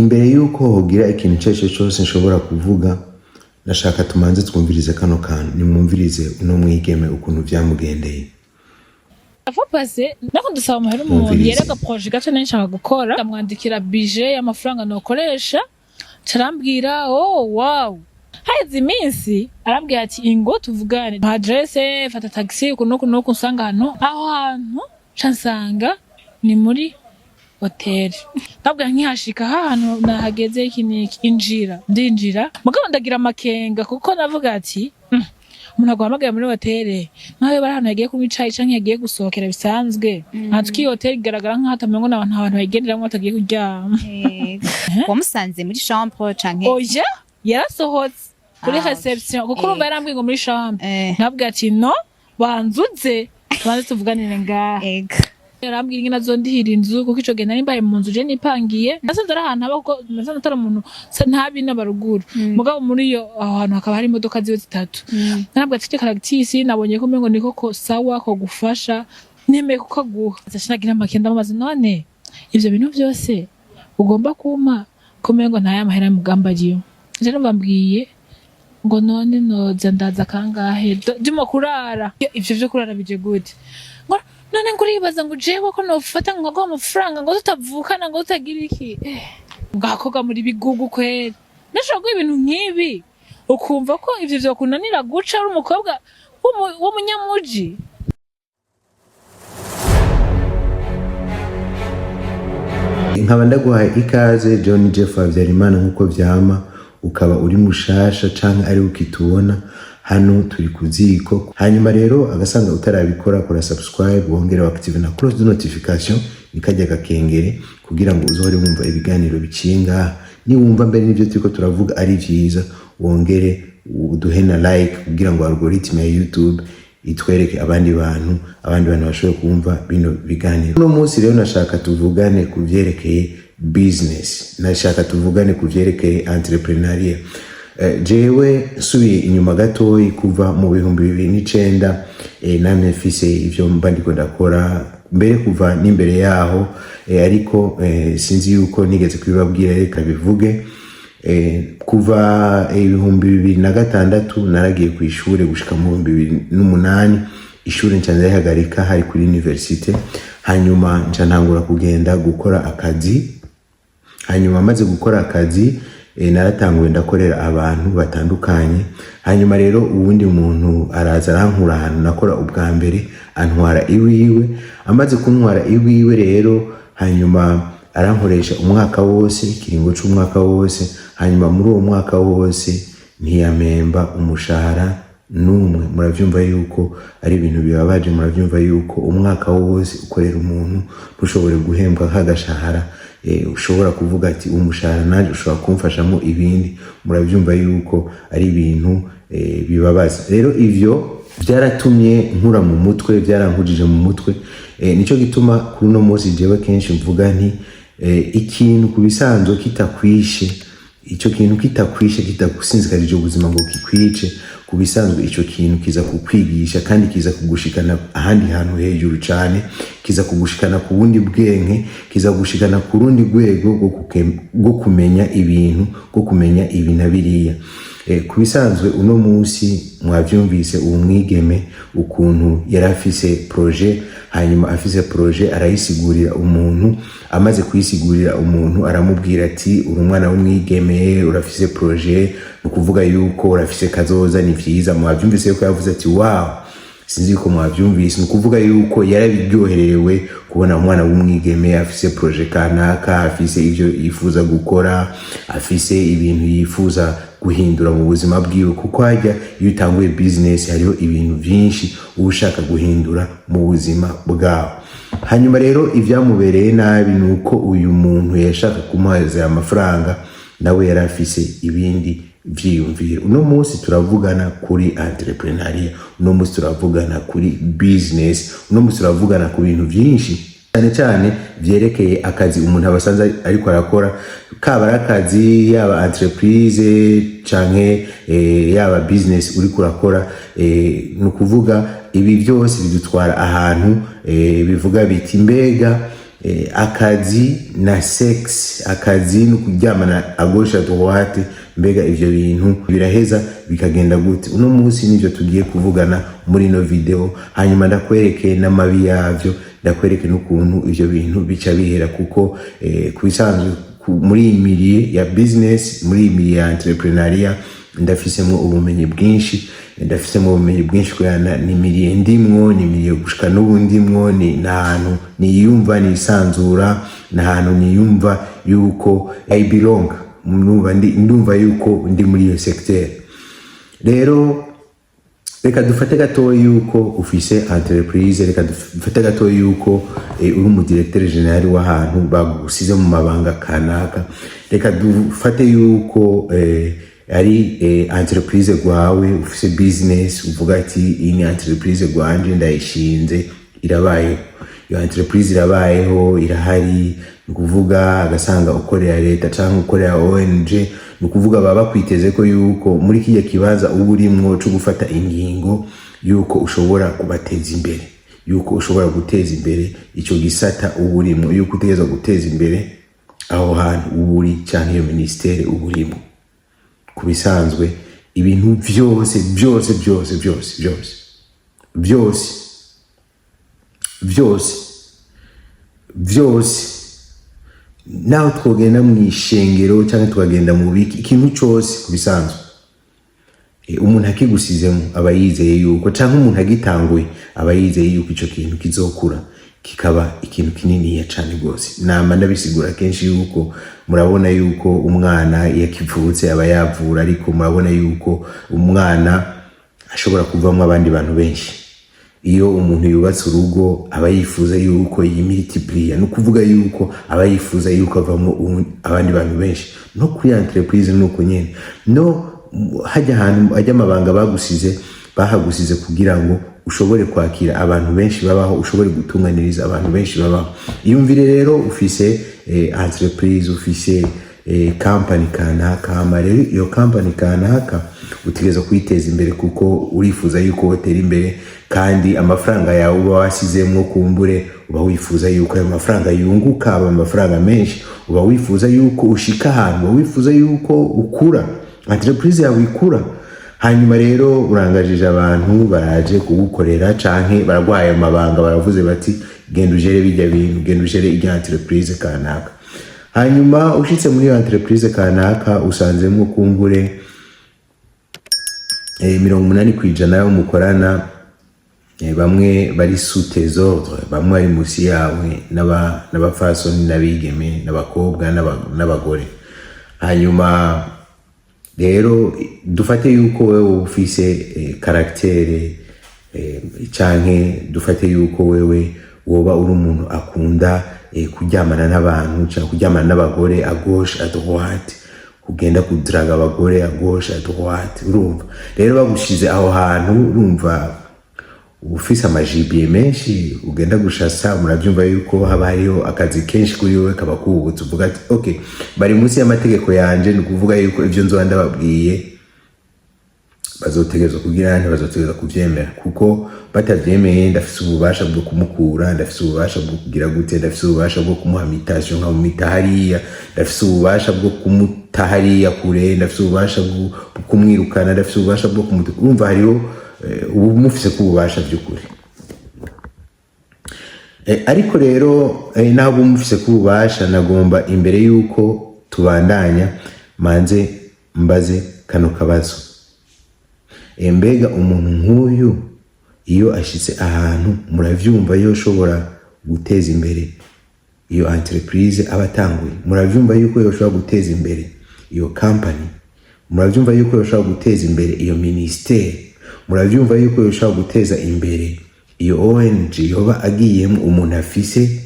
imbere yuko hogira ikintu cyose cyose nshobora kuvuga nashaka tumanze twumvirize kano kantu nimwumvirize uno mwigeme ukuntu byamugendeye. Afapase nako ndasaba muhera umuntu yereka projet gace nshaka gukora amwandikira budget y'amafaranga nokoresha carambwira wow haizi iminsi arambwira ati ingo tuvugane adresse fata taxi ukuntu nsanga hano aho hantu cansanga ni muri hotel ntabwo nkihashika hano nahageze ikiniki ndinjira mugabo ndagira amakenga kuko navuga ati umuntu aguhamagaye muri hotel nkawe bari hano yagiye kunywa icayi canke yagiye gusohokera bisanzwe natwi hotel igaragara nk'atamengo n'abantu bayigenderamwo batagiye kuryama. Wamusanze muri chambre canke oya yarasohotse kuri reception kuko urumva yarambwiye ngo muri chambre ntabwo ati no banzuze banze tuvuganire ngaha yarambwira ingene azondihira inzu kuko ico genda nimbaye mu nzu je nipangiye nasanze ari ahantu aba kuko nasanze atari umuntu ntabi n'abaruguru mugabo muri iyo aho hantu hakaba hari imodoka ziwe zitatu ntabwo afite karagitisi nabonye ko mengo niko ko sawa ko gufasha nemeye kuko guha zashinagira amakenda amazi none ivyo bintu byose ugomba kuma ko mengo ntaya mahera mugamba ariyo je nabambwiye ngo none noza ndaza kangahe ndimo kurara ivyo byo kurara bije gute none nguribaza ngo jewe ko nofata ngo amafaranga ngo tutavukana ngo tutagira iki ngakoga muri bigugu kwera nashaka ibintu nkibi ukumva ko ivyo byo kunanira guca ari umukobwa w'umunyamuji. Nkaba ndaguhaye ikaze John Jeff Habyarimana nkuko vyama ukaba uri mushasha canke ari ukitubona hano turi kuziko. Hanyuma rero agasanga utarabikora kora subscribe wongere active na close the notification ikajya gakengere kugira ngo uzohore wumva ibiganiro bicinga ni wumva mbere n'ivyo turiko turavuga ari vyiza wongere uduhe na like kugira ngo algorithm ya YouTube itwereke abandi bantu bashobora kumva bino biganiro. No munsi rero nashaka tuvugane ku vyerekeye business, nashaka tuvugane ku vyerekeye entrepreneuria. Jewe subiye inyuma gatoyi kuva mu 2009 namwe mfise ivyo mba ndiko ndakora mbere kuva n'imbere yaho ariko sinzi yuko nigeze kubibabwira reka bivuge. Kuva 2006 naragiye ku ishure gushika mu 2008 ishure ncanze rihagarika hari kuri university hanyuma ncantangura kugenda gukora akazi. Hanyuma maze gukora akazi naratanguye ndakorera abantu batandukanye. Hanyuma rero uwundi muntu araza arankura ahantu nakora ubwa mbere antwara iwiwe. Amaze kuntwara iwiwe rero hanyuma arankoresha umwaka wose ikiringo c'umwaka wose. Hanyuma muri uwo mwaka wose ntiyamemba umushahara numwe. Muravyumva yuko ari ibintu bibabaje, muravyumva yuko umwaka wose ukorera umuntu ntushobore guhembwa nk'agashahara. Ushobora kuvuga ati umushahara naje ushobora kumfashamo ibindi. Muravyumva yuko ari ibintu bibabaza. Rero ivyo byaratumye nkura mu mutwe, byarankujije mu mutwe. Nico gituma kuri no munsi jewe kenshi mvuga nti ikintu kubisanzwe kitakwishe, ico kintu kitakwishe kitagusinzikarije ubuzima ngo kikwice, kubisanzwe ico kintu kiza kukwigisha kandi kiza kugushikana ahandi hantu hejuru cyane, kiza kugushikana ku wundi bwenge, kiza gushikana ku rundi rwego rwo kumenya ibintu, rwo kumenya ibinabiriya. Kubisanzwe uno munsi mwavyumvise uwo mwigeme ukuntu yarafise projet. Hanyuma afise projet arayisigurira umuntu. Amaze kuyisigurira umuntu aramubwira ati uri umwana w'umwigeme urafise projet, ukuvuga yuko urafise kazoza ni vyiza. Mwavyumvise yuko yavuze ati wow, sinzi ko mwavyumvise. Ukuvuga yuko yarabiryoherewe kubona umwana w'umwigeme afise projet kanaka, afise ivyo yifuza gukora, afise ibintu yifuza guhindura mu buzima bwiwe. Kuko hajya iyo utanguye business hariho ibintu byinshi ushaka guhindura mu buzima bwawe. Hanyuma rero ivyamubereye nabi nuko uyu muntu yashaka kumuhaza amafaranga nawe yarafise ibindi vyiyumviro. Uno munsi turavugana kuri entrepreneuria, uno munsi turavugana kuri business, uno munsi turavugana ku bintu vyinshi cyane vyerekeye akazi umuntu abasanze ariko arakora, kaba akazi yaba entreprise canke yaba business uri kurakora. Nukuvuga ibi byose bidutwara ahantu bivuga biti mbega akazi na sex, akazi no kuryamana à gauche à droite, mbega ivyo bintu biraheza bikagenda gute? Uno munsi nivyo tugiye kuvugana muri no video, hanyuma ndakwereke n'amabi yavyo, ndakwereke n'ukuntu ivyo bintu bica bihera, kuko kubisanzwe muri imirie ya business, muri imirie ya entrepreneuria ndafisemo ubumenyi bwinshi, kuyana ni imirie ndimwo, ni imirie gushika n'ubu ndimwo, ni nahantu niyumva nisanzura, nahantu niyumva yuko I belong, ndumva yuko ndi muri iyo secteur. Rero reka dufate gato yuko ufise entreprise, reka dufate gato yuko uri mu directeur general w'ahantu bagusize mu mabanga kanaka, reka dufate yuko ari entreprise gwawe, ufise business, uvuga ati iyi ni entreprise gwanje ndayishinze irabayeho, iyo entreprise irabayeho irahari, nukuvuga agasanga ukorera leta cyangwa ukorera ONG, nukuvuga baba kwiteze ko yuko muri kiye kibaza uburimwo cyo gufata ingingo yuko ushobora kubateza imbere, yuko ushobora guteza imbere icyo gisata uburimwo, yuko utegeza guteza imbere aho hantu uburi cyangwa iyo ministere uburimo. Kubisanzwe ibintu byose naho twogenda mu ishengero cyangwa twagenda mu biki, ikintu cyose kubisanzwe umuntu akigusizemo aba yizeye yuko, cyangwa umuntu agitanguye aba yizeye yuko icyo kintu kizokura kikaba ikintu kinini cyane rwose. Nama ndabisigura kenshi yuko murabona yuko umwana yakivutse aba yavura, ariko murabona yuko umwana ashobora kuvamo abandi bantu benshi. Iyo umuntu yubatse urugo aba yifuza yuko yimultiplier, no kuvuga yuko aba yifuza yuko avamo abandi bantu benshi. No kuri entreprise nuko nyene, no hajya ahantu ajya amabanga bagusize, bahagusize kugira ngo ushobore kwakira abantu benshi babaho, ushobore gutunganiriza abantu benshi babaho. Iyumvire rero ufise entreprise, ufise company kanaka, rero iyo company kanaka utegeza kuyiteza imbere kuko urifuza yuko utera imbere, kandi amafaranga yawe uba wasizemo kumbure uba wifuza yuko ayo mafaranga yunguka, aba amafaranga menshi, uba wifuza yuko ushika ahantu, uba wifuza yuko ukura, entreprise yawe ikura. Hanyuma rero urangajije abantu baraje kugukorera canke baragwaye amabanga, baravuze bati genda ujere bijya bintu, genda ujere ijya entreprise kanaka. Hanyuma ushitse muri entreprise kanaka usanzemo kumbure 80% yo mukorana, bamwe bari sous tes ordres, bamwe ari musi yawe, n'abafasoni n'abigeme n'abakobwa n'abagore. Hanyuma rero dufate yuko wewe ufise karaktere, canke dufate yuko wewe woba uri umuntu akunda kuryamana n'abantu cyangwa kuryamana n'abagore à gauche à droite, kugenda kudraga abagore à gauche à droite. Urumva rero bagushize aho hantu, urumva ufise amajibiye menshi ugenda gushasa, murabyumva yuko haba hariho akazi kenshi kuri wewe kaba kubutse, uvuga ati okay, bari munsi y'amategeko yanje, ni kuvuga yuko ivyo nzoba ndababwiye bazotegezwa kugira bazotegezwa kuvyemera, kuko batavyemeye ndafise ububasha bwo kumukura, ndafise ububasha bwo kugira gute, ndafise ububasha bwo kumuha mutation nka mumita, ndafise ububasha bwo kumutahariya kure, ndafise ububasha bwo kumwirukana, ndafise ububasha bwo urumva hariho ubu mufise kububasha by'ukuri. Ariko rero nabo mufise kububasha, nagomba imbere yuko tubandanya manze mbaze kano kabazo. Mbega umuntu nk'uyu iyo ashitse ahantu, muravyumva yo shobora guteza imbere iyo entreprise abatanguye? Muravyumva yuko yo shobora guteza imbere iyo company? Muravyumva yuko yo shobora guteza imbere iyo ministere? Muravyumva yuko yo shobora guteza imbere iyo ONG yoba agiyemo umuntu afise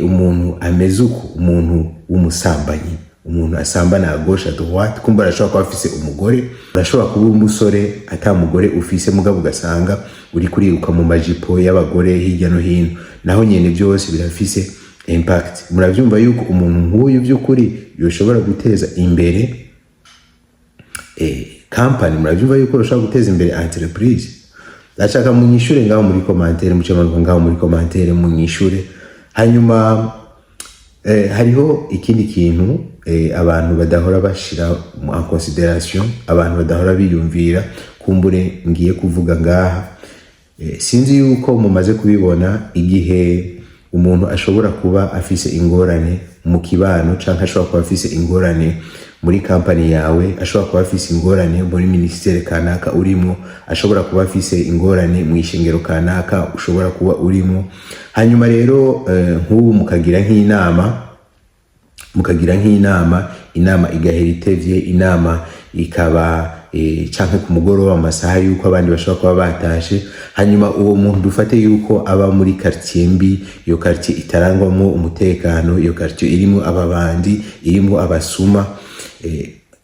umuntu ameze uko, umuntu w'umusambanyi, umuntu asambana à gauche à droite, kumba arashobora kuba afise umugore, arashobora kuba umusore ata mugore ufise, mugabo ugasanga uri kuriruka mu majipo y'abagore hirya no hino, naho nyene byose birafise impact. Muravyumva yuko umuntu nk'uyu by'ukuri yoshobora guteza imbere company? Muravyumva yuko yoshobora guteza imbere entreprise? Ndashaka munyishure ngaho muri commentaire, mucemanuka ngaho muri commentaire munyishure, hanyuma hariho ikindi kintu abantu badahora bashira mu consideration, abantu badahora biyumvira, kumbure ngiye kuvuga ngaha. Sinzi yuko mumaze kubibona igihe umuntu ashobora kuba afise ingorane mu kibano, canke ashobora kuba afise ingorane muri company yawe, ashobora kuba afise ingorane muri ministere kanaka urimo, ashobora kuba afise ingorane mu ishengero kanaka ushobora kuba urimo. Hanyuma rero nk'ubu mukagira nk'inama, inama igahera itevye, inama ikaba canke ku mugoroba amasaha yuko abandi bashobora kuba batashe. Hanyuma uwo muntu dufate yuko aba muri quartier mbi, iyo quartier itarangwamo umutekano, iyo quartier irimo ababandi, irimo abasuma.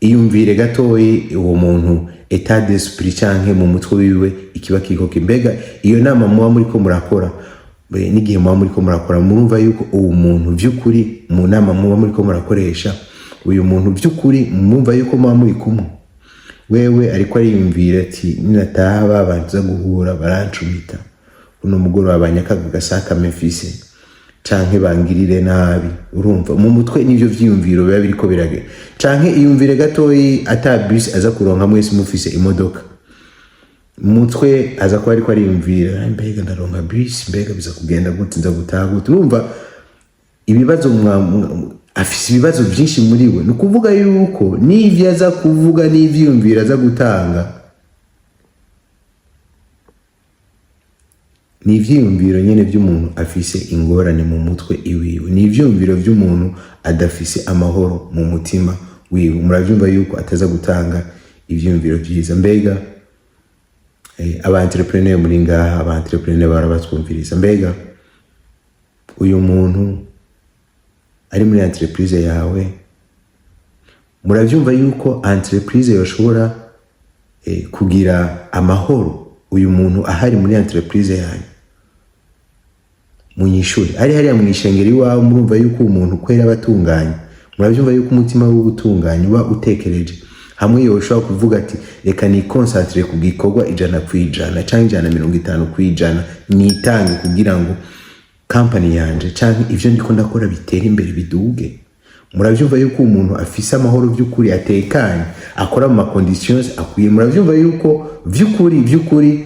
Iyumvire gatoyi uwo muntu etat d'esprit canke mu mutwe wiwe ikiba kikoke. Mbega iyo nama muba muriko murakora, n'igihe muba muriko murakora, murumva yuko uwo muntu vy'ukuri mu nama muba muriko murakoresha, uyu muntu vy'ukuri mumva yuko muba muri kumwe? Wewe ariko ariyumvira ati ninataha babanza guhura barancumita, uno mugoroba abanyakaga gasaka mefise canke bangirire nabi. Urumva mu mutwe nivyo vyiyumviro biba biriko birage. Canke iyumvire gatoyi ata bus aza kuronka mwese mufise imodoka, mutwe aza kuba ariko ariyumvira mbega ndaronka bus, mbega biza kugenda gute, nza gutaha gute. Urumva ibibazo afise ibibazo byinshi muri we. Nukuvuga yuko n'ivyo aza kuvuga n'ivyiyumvira aza gutanga ni ivyiyumviro nyene vy'umuntu afise ingorane mu mutwe iwiwe, ni ivyiyumviro vy'umuntu adafise amahoro mu mutima wiwe. Muravyumva yuko ataza gutanga ivyiyumviro vyiza. Mbega aba entrepreneur muri ngaha, aba entrepreneur barabatwumviriza, mbega uyu muntu ari muri entreprise yawe, muravyumva yuko entreprise yoshobora kugira amahoro uyu muntu ahari muri entreprise yanyu? Munyishuri ari hariya mwishengeri iwawe, murumva yuko umuntu kwera batunganye, muravyumva yuko umutima we utunganye uba utekereje hamwe. Yoshobora kuvuga ati reka ni concentrate ku gikorwa 100% canke 150% nitange kugira ngo company yanje canke ivyo ndiko ndakora bitera imbere biduge. Muravyumva yuko umuntu afise amahoro vy'ukuri, atekanye, akora mu conditions akwiye. Muravyumva yuko vy'ukuri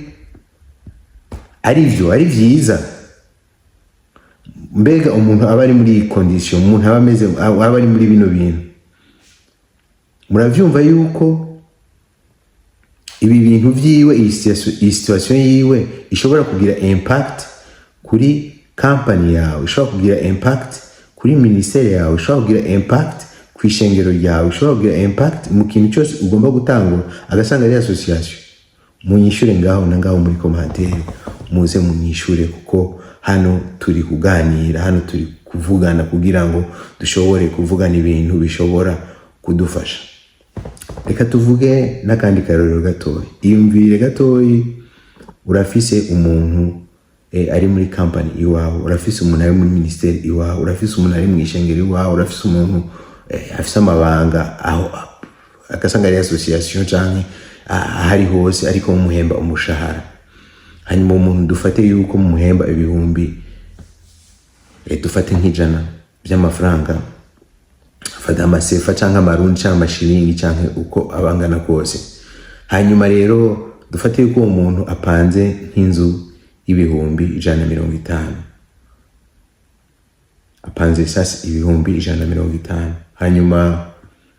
ari vyiza. Mbega umuntu aba ari muri condition, umuntu aba ari muri bino bintu, muravyumva yuko ibi bintu vyiwe, iyi situation yiwe ishobora kugira impact kuri company yawe, ishobora kugira impact kuri ministere yawe, ishobora kugira impact ku ishengero ryawe, ishobora kugira impact mu kintu cyose ugomba gutangura. Agasanga ari association. Munyishure ngaho na ngaho muri commentaire, muze munyishure, kuko hano turi kuganira, hano turi kuvugana kugira ngo dushobore kuvugana ibintu bishobora kudufasha. Reka tuvuge n'akandi karorero gatoyi. Iyumvire gatoyi, urafise umuntu ari muri company iwawe, urafise umuntu ari muri ministeri iwawe, urafise umuntu ari mu ishengero iwawe, urafise umuntu afise amabanga aho agasanga ari association canke ahari hose, ariko mumuhemba umushahara. Hanyuma umuntu dufate yuko mumuhemba ibihumbi dufate nk'ijana by'amafaranga, fata amasefa canke amarundi canke amashiringi canke uko abangana kose. Hanyuma rero dufate yuko uwo muntu apanze nk'inzu y'ibihumbi 150, apanze sasa ibihumbi 150. Hanyuma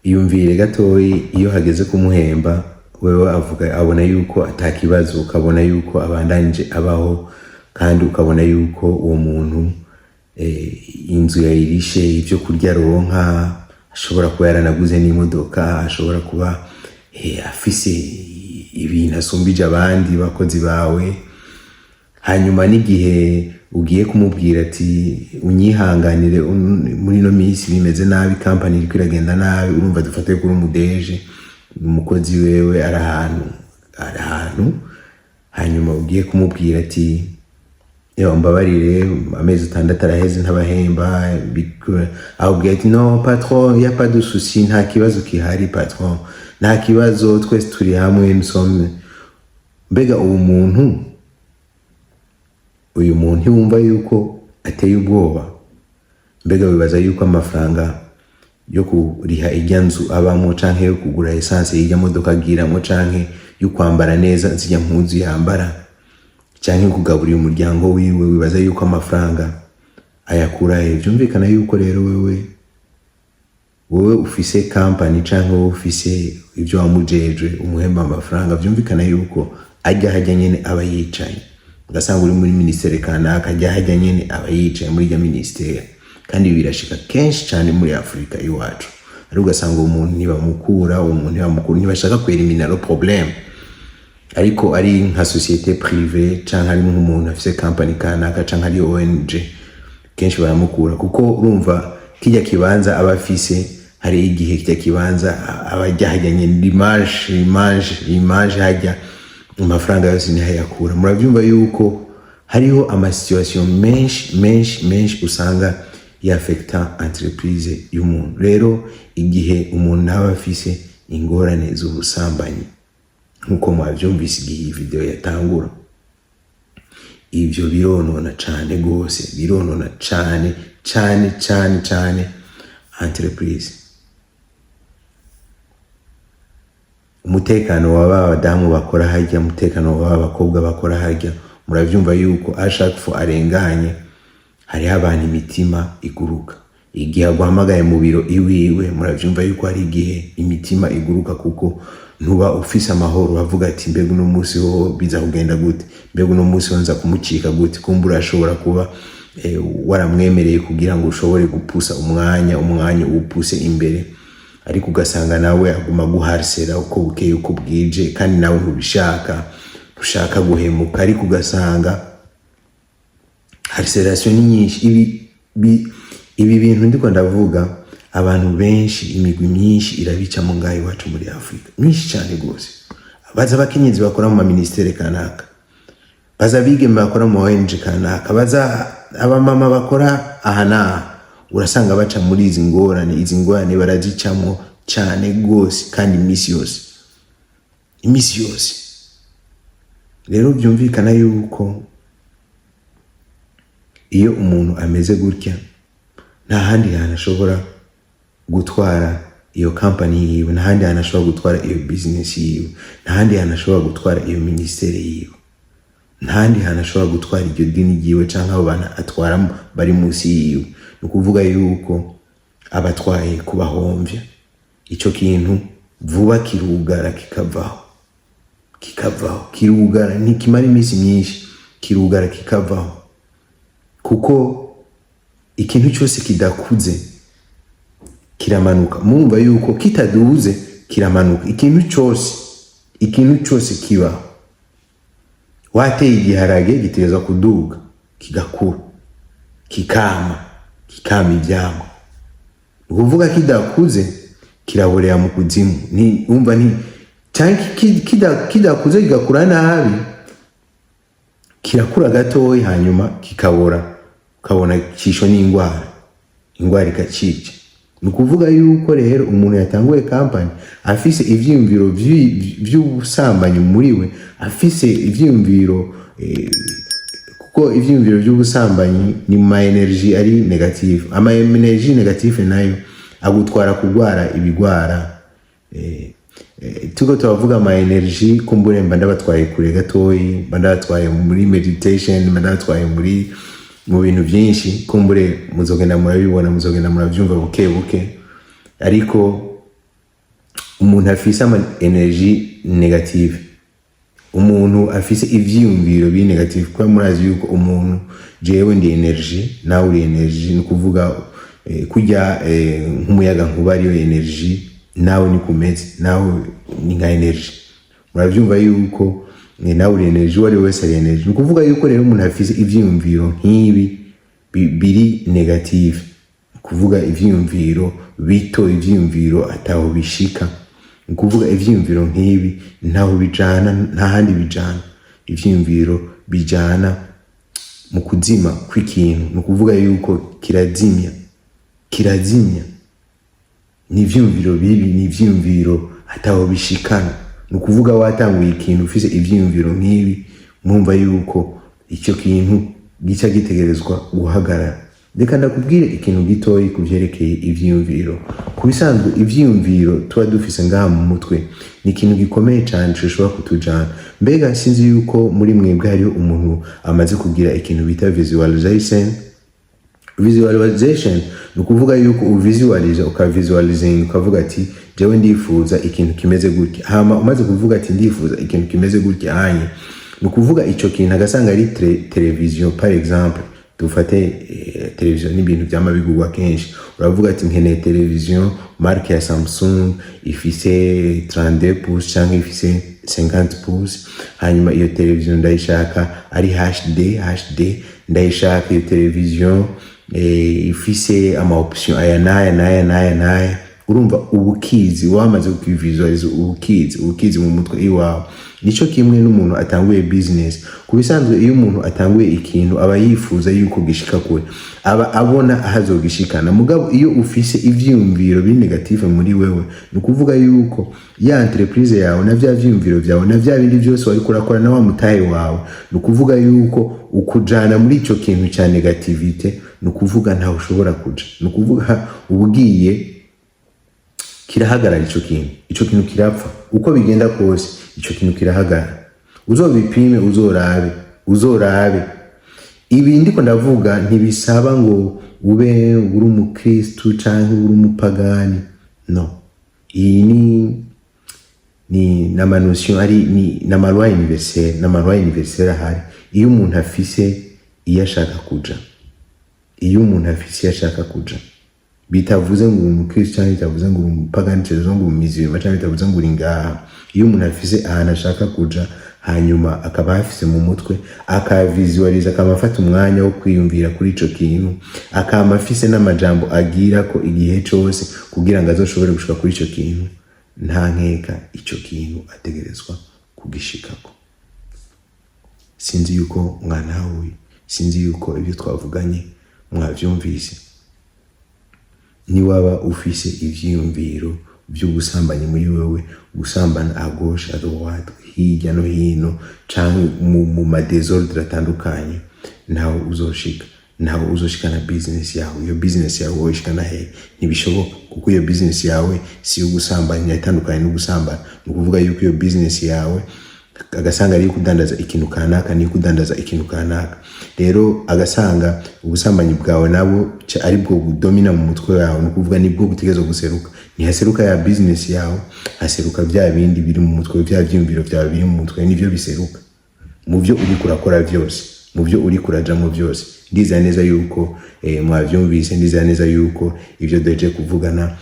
iyumvire gatoyi, iyo hageze kumuhemba wewe abona yuko atakibazo, ukabona yuko abandanje abaho, kandi ukabona yuko uwo muntu inzu yayirishe, ivyo kurya ronka, ashobora kuba yaranaguze n'imodoka, ashobora kuba afise ibintu asumbije abandi bakozi bawe. Hanyuma n'igihe ugiye kumubwira ati unyihanganire muri no minsi bimeze nabi, company iriko iragenda nabi, urumva dufate kuri umudeje, umukozi wewe ari ahantu, hanyuma ugiye kumubwira ati mbabarire amezi 6 araheze ntabahemba, ahubwo ati no patron, ya pas de souci, nta kibazo kihari patron, nta kibazo, twese turi hamwe nsome. Mbega uyu muntu yumva yuko ateye ubwoba? mbega wibaza yuko amafaranga yo kuriha ijya nzu abamo canke yo kugura essence y'ijya modoka agiramo canke yo kwambara neza zijya mpuzu yambara canke kugaburira umuryango wiwe, wibaza yuko amafaranga ayakura he? Byumvikana yuko rero wowe ufise company canke wowe ufise ibyo wamujejwe umuhemba amafaranga, byumvikana yuko ajya hajya nyene aba yicaye. Ugasanga uri muri ministere kanaka ajya hajya nyene aba yicaye muri ya ministere, kandi birashika kenshi cyane muri Afrika iwacu. Ari ugasanga umuntu ntibamukura, ntibashaka kwelimina le problème, ariko ari nka société privée canke ari nk'umuntu afise company kanaka canke ari ONG, kenshi baramukura kuko urumva kijya kibanza abafise hari igihe kijya kibanza abajya hajya nyene image hajya amafaranga yose ni hayakura. Murabyumva yuko hariho ama situation menshi usanga yafekta entreprise y'umuntu. Rero igihe umuntu nawe afise ingorane z'ubusambanyi nkuko mwavyumvise igihe video yatangura, ivyo bironona cane gose, bironona cane entreprise. Umutekano w'aba badamu bakora harya, umutekano w'aba bakobwa bakora harya, muravyumva yuko ashaka fu arenganye hari abantu imitima iguruka. Igihe agwamagaye mu biro iwiwe, muravyumva yuko hari igihe imitima iguruka kuko ntuba ufise amahoro, bavuga ati mbega uno munsi ho biza kugenda gute, mbega uno munsi nza kumucika gute. Kumbura ashobora kuba waramwemereye kugira ngo ushobore gupusa umwanya upuse imbere, ariko ugasanga nawe aguma guharsera uko bukeye uko bwije, kandi nawe ntushaka guhemuka, ariko ugasanga harceration ni nyinshi. Ibi bintu ndiko ndavuga abantu benshi, imigwi myinshi irabica mu ngayi wacu muri Afrika, myinshi cyane gose. Baza abakenyezi bakora mu ministere kanaka, baza bigeme bakora mu ONG kanaka, baza abamama bakora ahana, urasanga baca muri izi ngorane barazicamo cyane gose, kandi imisi yose. Rero byumvikana yuko iyo umuntu ameze gutya nta handi hantu ashobora gutwara iyo company yiwe, nta handi hantu ashobora gutwara iyo business yiwe, nta handi hantu ashobora gutwara iyo ministere yiwe, nta handi hantu ashobora gutwara iryo dini yiwe canke abo bantu atwaramo bari munsi yiwe. Ni ukuvuga yuko abatwaye kubahomvya. Ico kintu vuba kirugara kikavaho, kirugara ntikimara iminsi myinshi, kirugara kikavaho, kuko ikintu cyose kidakuze kiramanuka. Mumva yuko kitaduze kiramanuka. Ikintu cyose kiba wateye igiharage giteza kuduga, kigakura, kikama ivyamwa. Ukuvuga kidakuze kiraborera mu kuzimu. Ni umva ni cyangwa kidakuze kigakura nabi, kirakura gatoyi hanyuma kikabora, ukabona kisho n'ingwara ikacica. Ni ukuvuga yuko rero umuntu yatanguye company afise ivyiyumviro vy'ubusambanyi muri we, afise ivyiyumviro kuko ivyiyumviro vy'ubusambanyi ni ma energy ari negative. Ama energy negative nayo agutwara kugwara ibigwara. Tuko tubavuga ama energy kumbure mba ndabatwaye kure gatoyi, mba ndabatwaye muri meditation, mba ndabatwaye mu bintu byinshi, kumbure muzogenda murabibona, muzogenda muravyumva buke, ariko umuntu afise ama energy negative, umuntu afise ivyiyumviro bi negative, kwa murazi yuko umuntu jewe ndi energy nawe uri energy. Ni kuvuga kujya nk'umuyaga nkuba ariyo energy, nawe ni kumeze, nawe ni nka energy. Muravyumva yuko nawe uri energy, wari wese ari energy. Ni kuvuga yuko rero umuntu afise ivyiyumviro nk'ibi biri negative, kuvuga ivyiyumviro bito, ivyiyumviro ataho bishika. Ni kuvuga ivyiyumviro nk'ibi ntaho bijana, nta handi bijana. Ivyiyumviro bijana mu kuzima kw'ikintu. Ni kuvuga yuko kirazimya. Ni ivyiyumviro bibi, ni ivyiyumviro ataho bishikana. Ni ukuvuga watanguye ikintu ufise ivyiyumviro nk'ibi, mwumva yuko icyo kintu gica gitegerezwa guhagarara. reka ndakubwire ikintu gitoyi kuvyerekeye ivyiyumviro. Kubisanzwe ivyiyumviro tuba dufise ngaha mu mutwe ni ikintu gikomeye cyane gishobora kutujana. Mbega sinzi yuko muri mwebwe hariho umuntu amaze kugira ikintu bita visualization. Visualization ni ukuvuga yuko uvisualize ukavisualizing ukavuga ati jewe ndifuza ikintu kimeze gutya, hama umaze kuvuga ati ndifuza ikintu kimeze gutya hanye ni ukuvuga ico kintu agasanga ari television par exemple. Dufate television n'ibintu byama bigurwa kenshi, uravuga ati nkeneye television marque ya Samsung ifise 32 pouces cyangwa ifise 50 pouces, hanyuma iyo television ndayishaka ari HD ndayishaka iyo television ifise ama option aya naya. Urumva ubukizi wamaze kuvisualize ubukizi mu mutwe iwawe. Nico kimwe n'umuntu atanguye business. Kubisanzwe iyo umuntu atanguye ikintu aba yifuza yuko gishika kure, aba abona ahazogishikana. Mugabo iyo ufise ivyiyumviro biri negative muri wewe, ni ukuvuga yuko ya entreprise yawe na vya vyiyumviro vyawe na vya bindi byose wari kurakora na wa mutahe wawe, ni ukuvuga yuko ukujana muri ico kintu ca negativite, ni ukuvuga ntaho ushobora kuja. Ni ukuvuga ubugiye kirahagarara ico kintu kirapfa. Uko bigenda kose ico kintu kirahagarara. Uzobipime uzorabe. Ibi ndiko ndavuga ntibisaba ngo ube uri umukristo canke uri umupagani, no. Iyi ni n'amanotion ari ni n'amaloi universelle ahari. Iyo umuntu afise iyo ashaka kuja, bitavuze ngo uri umukristo cyangwa bitavuze ngo uri umupagani cyangwa ngo uri umuzima cyangwa bitavuze ngo uri ngaha. Iyo umuntu afise ahantu ashaka kuja, hanyuma akaba afise mu mutwe akavisualize, akamafata umwanya wo kwiyumvira kuri ico kintu, akaba afise n'amajambo agira ko igihe cyose kugira ngo azoshobore gushika kuri ico kintu, nta nkeka ico kintu ategerezwa kugishikako. Sinzi yuko mwanahuye, sinzi yuko ibyo twavuganye mwavyumvise. Ni waba ufise ivyiyumviro by'ubusambanyi muri wewe, gusambana à gauche à droite, hirya no hino canke mu madesordre atandukanye, ntaho uzoshika na business yawe. Iyo business yawe woshikana he? Ntibishoboka, kuko iyo business yawe si ugusambanya, itandukanye no gusambana. Ni ukuvuga yuko iyo business yawe agasanga ari kudandaza ikintu kanaka, ni kudandaza ikintu kanaka. Rero agasanga ubusambanyi bwawe nabo ari bwo budomina mu mutwe yawe, no kuvuga nibwo butegezo guseruka. Ni haseruka ya business yawe, haseruka bya bindi biri mu mutwe, bya byumviro byawe biri mu mutwe, nivyo biseruka mu byo uri kurakora byose, mu byo uri kuraja mu byose. Ndiza neza yuko mwavyumvise, ndiza neza yuko ivyo deje kuvugana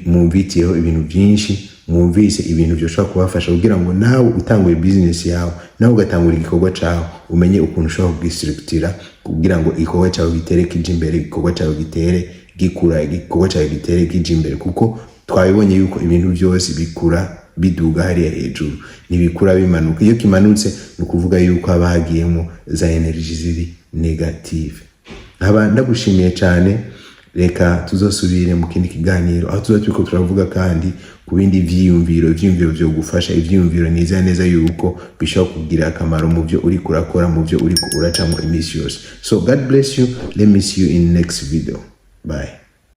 mwumvitiyeho ibintu byinshi, mwumvise ibintu byoshobora kubafasha kugira ngo nawe utanguye business yawe, nawe ugatangura igikorwa cawe, umenye ukuntu ushobora kugistructura kugira ngo igikorwa cawe gitere kije imbere, igikorwa cawe gitere gikura, igikorwa cawe gitere kije imbere. Kuko twabibonye yuko ibintu byose bikura biduga hariya hejuru, nibikura bimanuka. Iyo kimanutse ni ukuvuga yuko haba hagiyemo za energy ziri negative. Nkaba ndagushimiye cyane. Reka tuzosubire mu kindi kiganiro aho tuzatwiko turavuga kandi ku bindi vyiyumviro byo gufasha. Ivyiyumviro niza neza yuko bishobora kugira akamaro mu byo uri kurakora, mu byo uri uracamo imisi yose. So God bless you. Let me see you in next video. Bye.